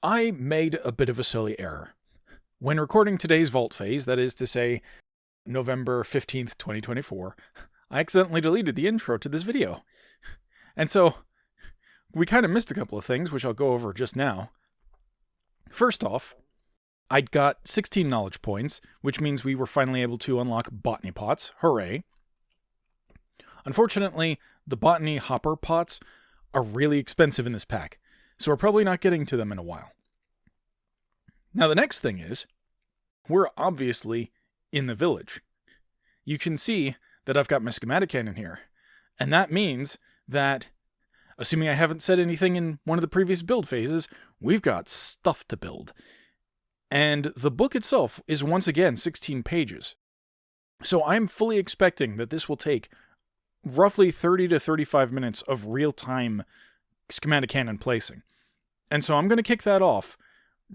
I made a bit of a silly error. When recording today's Vault phase, that is to say, November 15th, 2024, I accidentally deleted the intro to this video. And so, we kind of missed a couple of things, which I'll go over just now. First off, I got 16 knowledge points, which means we were finally able to unlock botany pots. Hooray! Unfortunately, the botany hopper pots are really expensive in this pack, so we're probably not getting to them in a while. Now the next thing is, we're obviously in the village. You can see that I've got my schematic cannon here, and that means that, assuming I haven't said anything in one of the previous build phases, we've got stuff to build. And the book itself is once again 16 pages. So I'm fully expecting that this will take roughly 30 to 35 minutes of real-time schematic cannon placing. And so I'm going to kick that off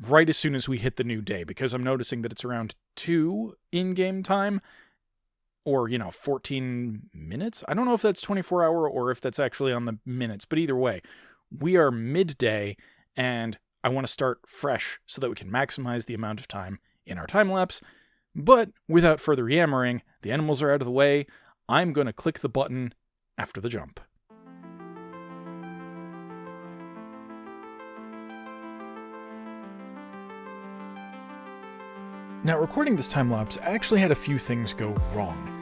right as soon as we hit the new day, because I'm noticing that it's around 2 in-game time, or, 14 minutes? I don't know if that's 24-hour or if that's actually on the minutes, but either way, we are midday, and I want to start fresh so that we can maximize the amount of time in our time-lapse. But without further yammering, the animals are out of the way, I'm going to click the button after the jump. Now, recording this time-lapse actually had a few things go wrong.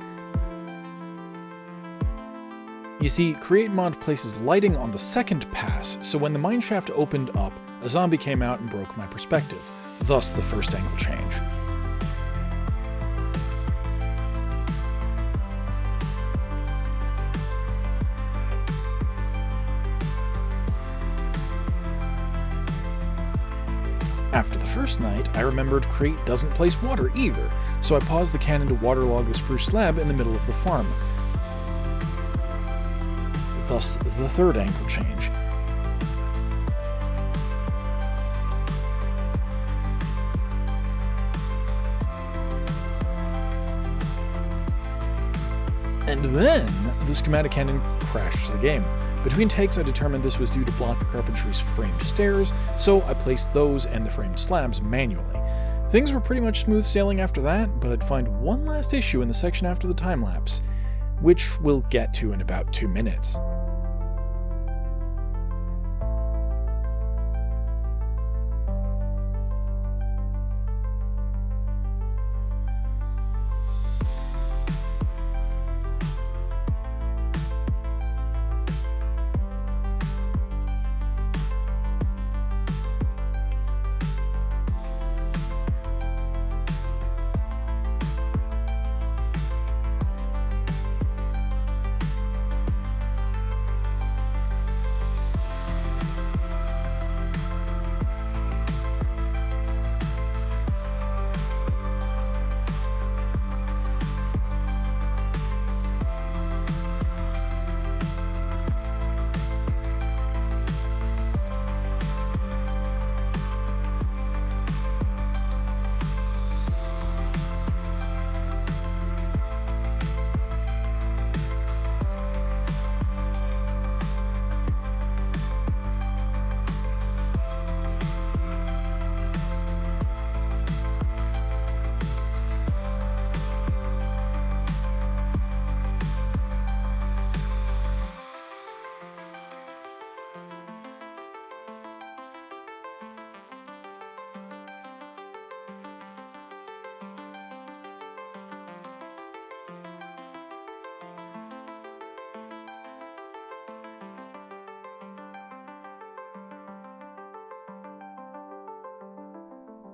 You see, Create Mod places lighting on the second pass, so when the mineshaft opened up, a zombie came out and broke my perspective, thus the first angle change. After the first night, I remembered Create doesn't place water either, so I paused the cannon to waterlog the spruce slab in the middle of the farm. Thus, the third angle change. And then, the schematic cannon crashed the game. Between takes, I determined this was due to Block Carpentry's framed stairs, so I placed those and the framed slabs manually. Things were pretty much smooth sailing after that, but I'd find one last issue in the section after the time-lapse, which we'll get to in about 2 minutes.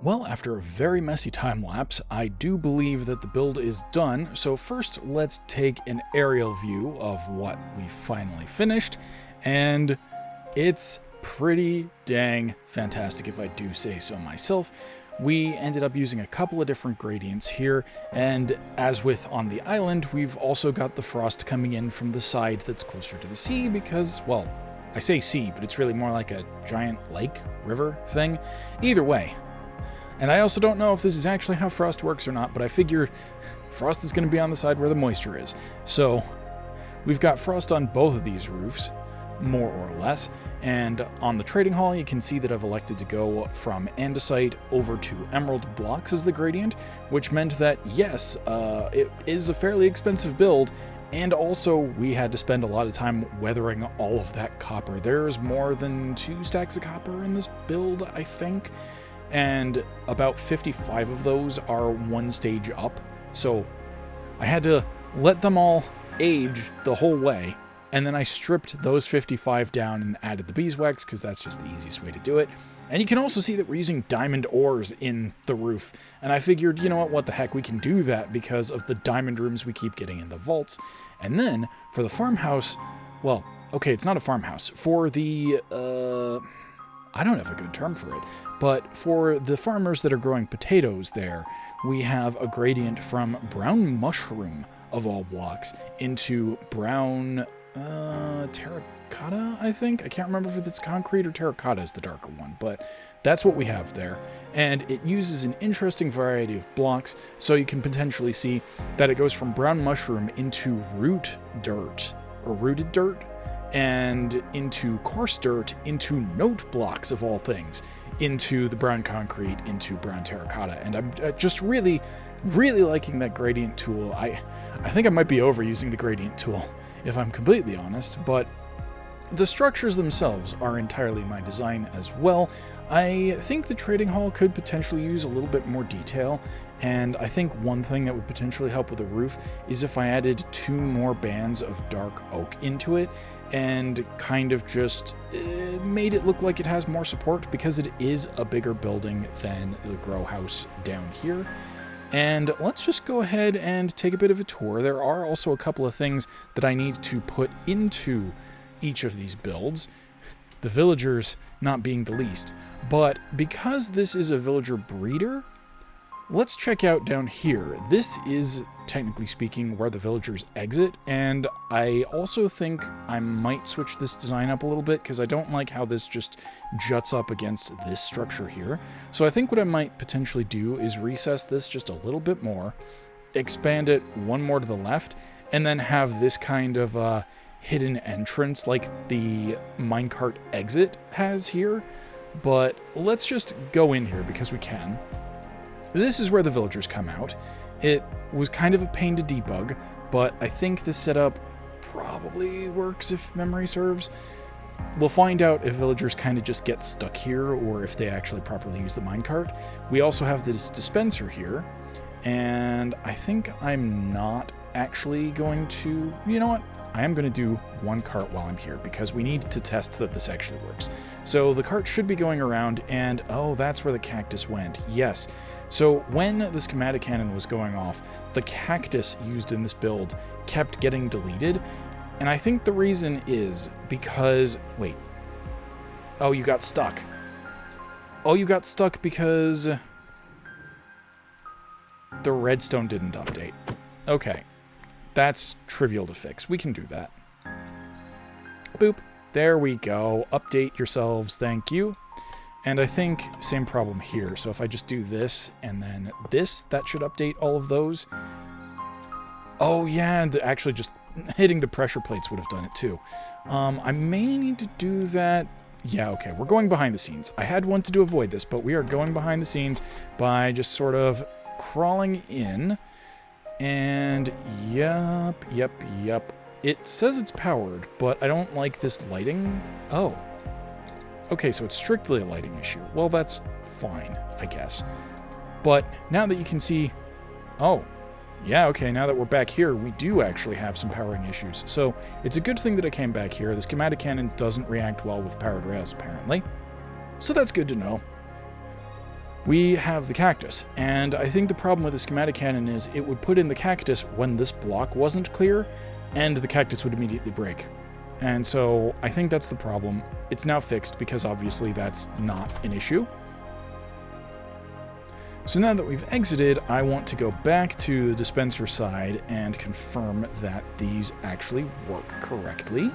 Well, after a very messy time-lapse, I do believe that the build is done, so first let's take an aerial view of what we finally finished, and it's pretty dang fantastic if I do say so myself. We ended up using a couple of different gradients here, and as with on the island, we've also got the frost coming in from the side that's closer to the sea because, well, I say sea, but it's really more like a giant lake, river thing. Either way. And I also don't know if this is actually how frost works or not, but I figured frost is going to be on the side where the moisture is. So we've got frost on both of these roofs, more or less, And on the trading hall, you can see that I've elected to go from andesite over to emerald blocks as the gradient, which meant that, yes, it is a fairly expensive build, and also we had to spend a lot of time weathering all of that copper. There's more than 2 stacks of copper in this build, I think, and about 55 of those are 1 stage up, so I had to let them all age the whole way. And then I stripped those 55 down and added the beeswax, because that's just the easiest way to do it. And you can also see that we're using diamond ores in the roof. And I figured, you know what the heck, we can do that because of the diamond rooms we keep getting in the vaults. And then, for the farmhouse, well, okay, it's not a farmhouse. For the, I don't have a good term for it, but for the farmers that are growing potatoes there, we have a gradient from brown mushroom, of all blocks, into brown... terracotta, I think? I can't remember if it's concrete or terracotta is the darker one, but that's what we have there. And it uses an interesting variety of blocks, so you can potentially see that it goes from brown mushroom into root dirt, or rooted dirt, and into coarse dirt, into note blocks of all things, into the brown concrete, into brown terracotta. And I'm just really liking that gradient tool. I think I might be overusing the gradient tool, if I'm completely honest, but the structures themselves are entirely my design as well. I think the trading hall could potentially use a little bit more detail, and I think one thing that would potentially help with the roof is if I added 2 more bands of dark oak into it, and kind of just made it look like it has more support, because it is a bigger building than the grow house down here. And let's just go ahead and take a bit of a tour. There are also a couple of things that I need to put into each of these builds, the villagers not being the least. But because this is a villager breeder, let's check out down here. This is, technically speaking, where the villagers exit, and I also think I might switch this design up a little bit, because I don't like how this just juts up against this structure here. So I think what I might potentially do is recess this just a little bit more, expand it 1 more to the left, and then have this kind of hidden entrance like the minecart exit has here. But let's just go in here because we can. This is where the villagers come out. It was kind of a pain to debug, but I think this setup probably works if memory serves. We'll find out if villagers kind of just get stuck here or if they actually properly use the minecart. We also have this dispenser here, and I think I'm not actually going to... You know what? I am going to do 1 cart while I'm here, because we need to test that this actually works. So the cart should be going around, and oh, that's where the cactus went. Yes. So when the schematic cannon was going off, the cactus used in this build kept getting deleted, and I think the reason is because... Wait. Oh, you got stuck. Oh, you got stuck because the redstone didn't update. Okay. That's trivial to fix. We can do that. Boop. There we go. Update yourselves. Thank you. And I think same problem here. So if I just do this and then this, that should update all of those. Oh yeah, and actually just hitting the pressure plates would have done it too. I may need to do that. Yeah, okay, we're going behind the scenes. I had wanted to avoid this, but we are going behind the scenes by just sort of crawling in. And yep. It says it's powered, but I don't like this lighting. Oh. Okay, so it's strictly a lighting issue. Well, that's fine, I guess. But now that you can see... Oh. Yeah, okay, now that we're back here, we do actually have some powering issues. So it's a good thing that I came back here. The schematic cannon doesn't react well with powered rails, apparently. So that's good to know. We have the cactus, and I think the problem with the schematic cannon is it would put in the cactus when this block wasn't clear, and the cactus would immediately break. And so I think that's the problem. It's now fixed because obviously that's not an issue. So now that we've exited, I want to go back to the dispenser side and confirm that these actually work correctly.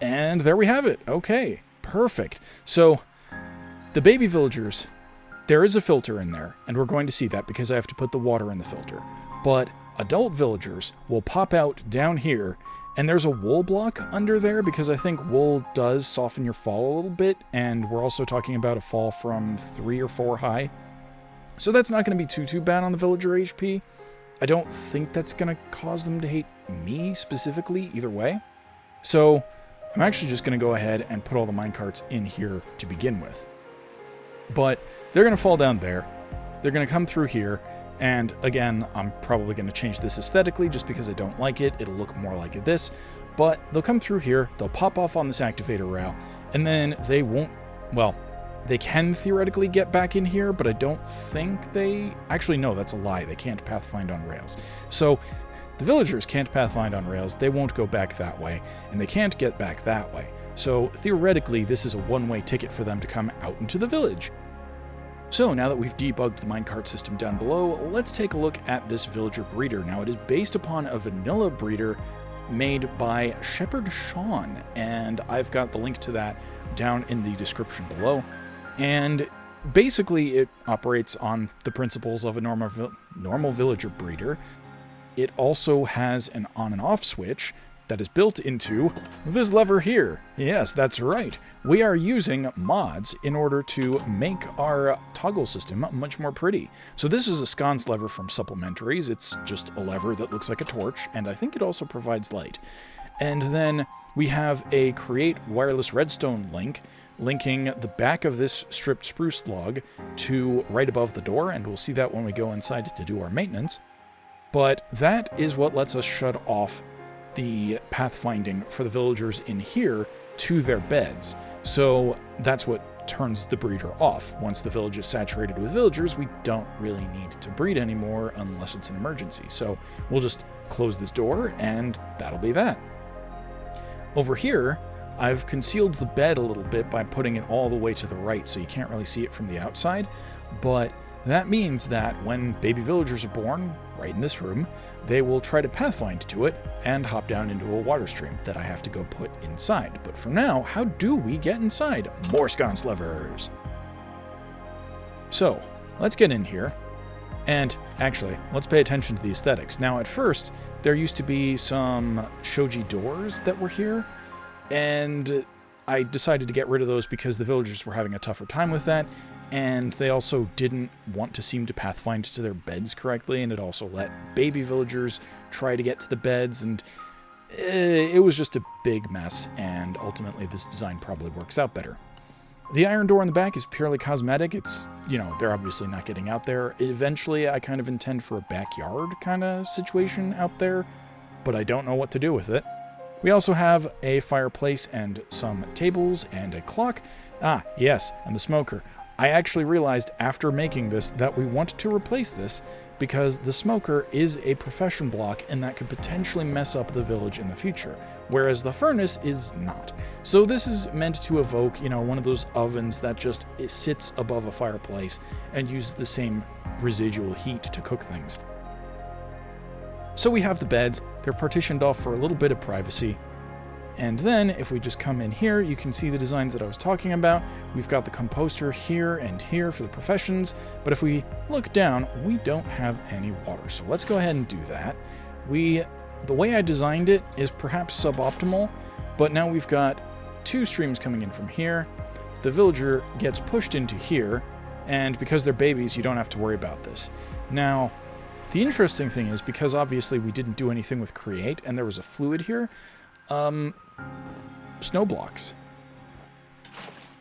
And there we have it. Okay, perfect. So the baby villagers, there is a filter in there, and we're going to see that because I have to put the water in the filter. But adult villagers will pop out down here, and there's a wool block under there because I think wool does soften your fall a little bit, and we're also talking about a fall from 3 or 4 high. So that's not going to be too bad on the villager HP. I don't think that's going to cause them to hate me specifically either way. So I'm actually just going to go ahead and put all the minecarts in here to begin with. But they're going to fall down there. They're going to come through here. And again, I'm probably going to change this aesthetically just because I don't like it. It'll look more like this. But they'll come through here, they'll pop off on this activator rail, and then they won't, well, they can theoretically get back in here, but I don't think they, actually no, that's a lie. They can't pathfind on rails. So the villagers can't pathfind on rails, they won't go back that way, and they can't get back that way. So theoretically, this is a one-way ticket for them to come out into the village. So now that we've debugged the minecart system down below, let's take a look at this villager breeder. Now it is based upon a vanilla breeder made by Shepherd Sean, and I've got the link to that down in the description below. And basically it operates on the principles of a normal villager breeder. It also has an on and off switch that is built into this lever here. Yes, that's right. We are using mods in order to make our toggle system much more pretty. So this is a sconce lever from Supplementaries. It's just a lever that looks like a torch, and I think it also provides light. And then we have a create wireless redstone link linking the back of this stripped spruce log to right above the door, and we'll see that when we go inside to do our maintenance. But that is what lets us shut off the pathfinding for the villagers in here to their beds. So that's what turns the breeder off. Once the village is saturated with villagers, we don't really need to breed anymore unless it's an emergency. So we'll just close this door and that'll be that. Over here, I've concealed the bed a little bit by putting it all the way to the right so you can't really see it from the outside, but that means that when baby villagers are born, right in this room, they will try to pathfind to it and hop down into a water stream that I have to go put inside. But for now, how do we get inside? More sconce levers! So, let's get in here, and actually, let's pay attention to the aesthetics. Now at first, there used to be some shoji doors that were here, and I decided to get rid of those because the villagers were having a tougher time with that, and they also didn't want to seem to pathfind to their beds correctly, and it also let baby villagers try to get to the beds, and it was just a big mess, and ultimately this design probably works out better. The iron door in the back is purely cosmetic. It's, you know, they're obviously not getting out there. Eventually, I kind of intend for a backyard kind of situation out there, but I don't know what to do with it. We also have a fireplace and some tables and a clock. Ah, yes, and the smoker. I actually realized after making this that we want to replace this because the smoker is a profession block and that could potentially mess up the village in the future, whereas the furnace is not. So this is meant to evoke, you know, one of those ovens that just sits above a fireplace and uses the same residual heat to cook things. So we have the beds, they're partitioned off for a little bit of privacy. And then, if we just come in here, you can see the designs that I was talking about. We've got the composter here and here for the professions, but if we look down, we don't have any water. So let's go ahead and do that. The way I designed it is perhaps suboptimal, but now we've got 2 streams coming in from here. The villager gets pushed into here, and because they're babies, you don't have to worry about this. Now, the interesting thing is, because obviously we didn't do anything with create, and there was a fluid here, snow blocks.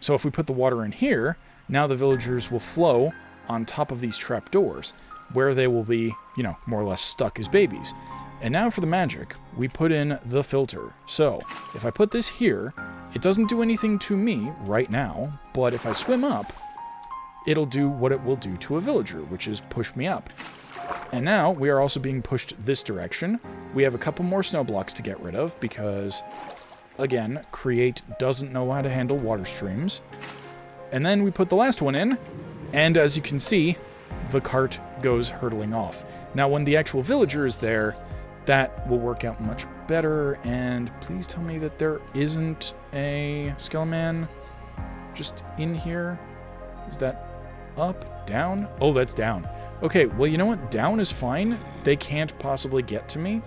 So if we put the water in here, now the villagers will flow on top of these trapdoors, where they will be, you know, more or less stuck as babies. And now for the magic, we put in the filter. So if I put this here, it doesn't do anything to me right now, but if I swim up, it'll do what it will do to a villager, which is push me up. And now we are also being pushed this direction. We have a couple more snow blocks to get rid of because, again, Create doesn't know how to handle water streams. And then we put the last one in, and as you can see, the cart goes hurtling off. Now when the actual villager is there, that will work out much better, and please tell me that there isn't a Skeleman just in here. Is that up? Down? Oh, that's down. Okay, well, you know what? Down is fine. they can't possibly get to me.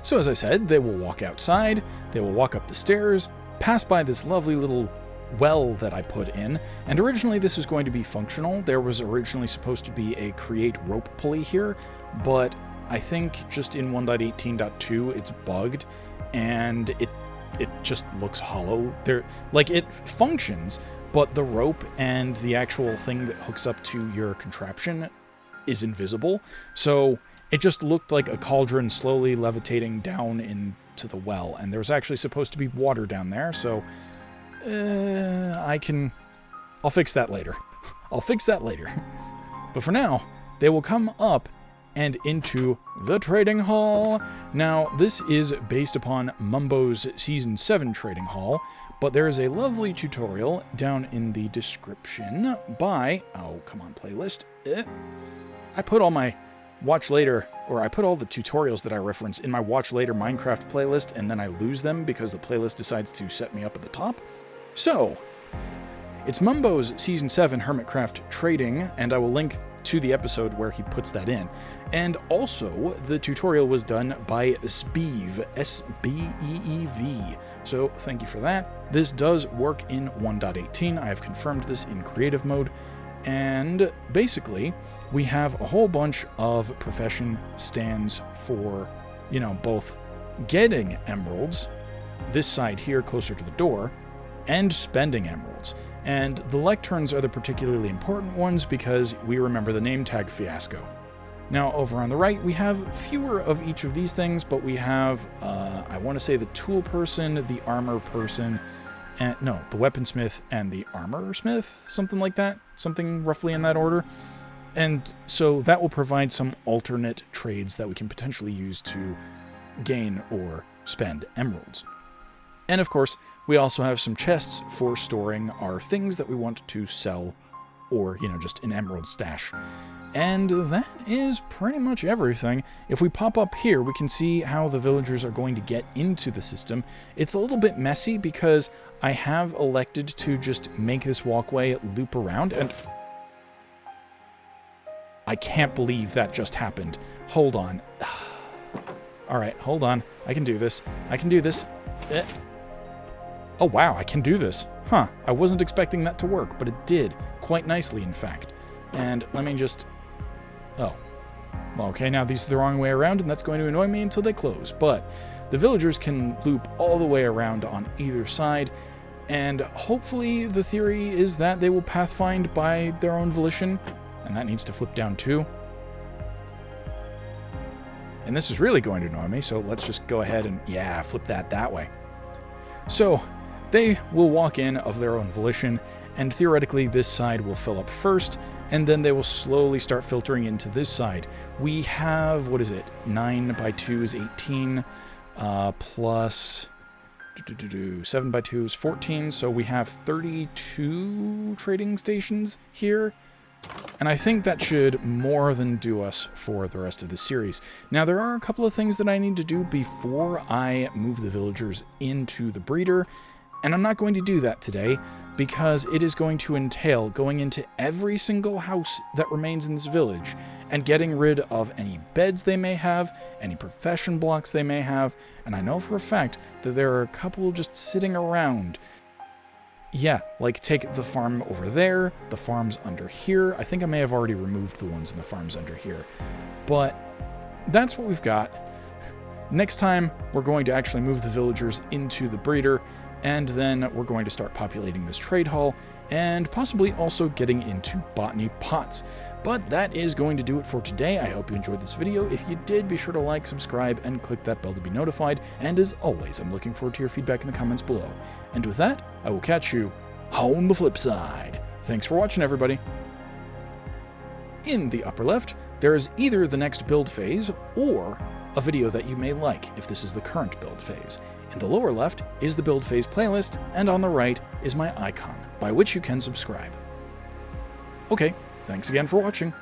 So as I said, they will walk outside, they will walk up the stairs, pass by this lovely little well that I put in, and originally this was going to be functional. There was originally supposed to be a create rope pulley here, but I think just in 1.18.2 it's bugged, and it just looks hollow. It functions, but the rope and the actual thing that hooks up to your contraption is invisible, so it just looked like a cauldron slowly levitating down into the well, and there's actually supposed to be water down there, so I'll fix that later. I'll fix that later. But for now, they will come up and into the trading hall. Now, this is based upon Mumbo's Season 7 trading hall, but there is a lovely tutorial down in the description by, oh, come on, playlist. I put all my watch later, or I put all the tutorials that I reference in my watch later Minecraft playlist, and then I lose them because the playlist decides to set me up at the top. So, it's Mumbo's Season 7 Hermitcraft Trading, and I will link to the episode where he puts that in. And also, the tutorial was done by Speev, S-B-E-E-V. So, thank you for that. This does work in 1.18. I have confirmed this in creative mode. And basically, we have a whole bunch of profession stands for, both getting emeralds, this side here closer to the door, and spending emeralds. And the lecterns are the particularly important ones because we remember the name tag fiasco. Now, over on the right, we have fewer of each of these things, but we have, I want to say the tool person, the armor person, and no, the weaponsmith and the armor smith, something like that, something roughly in that order. And so that will provide some alternate trades that we can potentially use to gain or spend emeralds. And of course, we also have some chests for storing our things that we want to sell, or, just an emerald stash. And that is pretty much everything. If we pop up here, we can see how the villagers are going to get into the system. It's a little bit messy because I have elected to just make this walkway loop around, and I can't believe that just happened. Hold on. Alright, hold on. I can do this. I can do this. Oh wow, I can do this. Huh, I wasn't expecting that to work, but it did. Quite nicely, in fact. And let me just... Oh. Well, okay, now these are the wrong way around, and that's going to annoy me until they close. But the villagers can loop all the way around on either side, and hopefully the theory is that they will pathfind by their own volition, and that needs to flip down too. And this is really going to annoy me, so let's just go ahead and, flip that way. So, they will walk in of their own volition, and theoretically this side will fill up first, and then they will slowly start filtering into this side. We have, 9 by 2 is 18, plus 7 by 2 is 14, so we have 32 trading stations here. And I think that should more than do us for the rest of the series. Now, there are a couple of things that I need to do before I move the villagers into the breeder, and I'm not going to do that today because it is going to entail going into every single house that remains in this village and getting rid of any beds they may have, any profession blocks they may have, and I know for a fact that there are a couple just sitting around. Yeah, like take the farm over there, the farms under here. I think I may have already removed the ones in the farms under here. But that's what we've got. Next time, we're going to actually move the villagers into the breeder, and then we're going to start populating this trade hall, and possibly also getting into botany pots. But that is going to do it for today. I hope you enjoyed this video. If you did, be sure to like, subscribe, and click that bell to be notified. And as always, I'm looking forward to your feedback in the comments below. And with that, I will catch you on the flip side. Thanks for watching, everybody. In the upper left, there is either the next build phase or a video that you may like if this is the current build phase. In the lower left is the build phase playlist, and on the right is my icon, by which you can subscribe. Okay, thanks again for watching.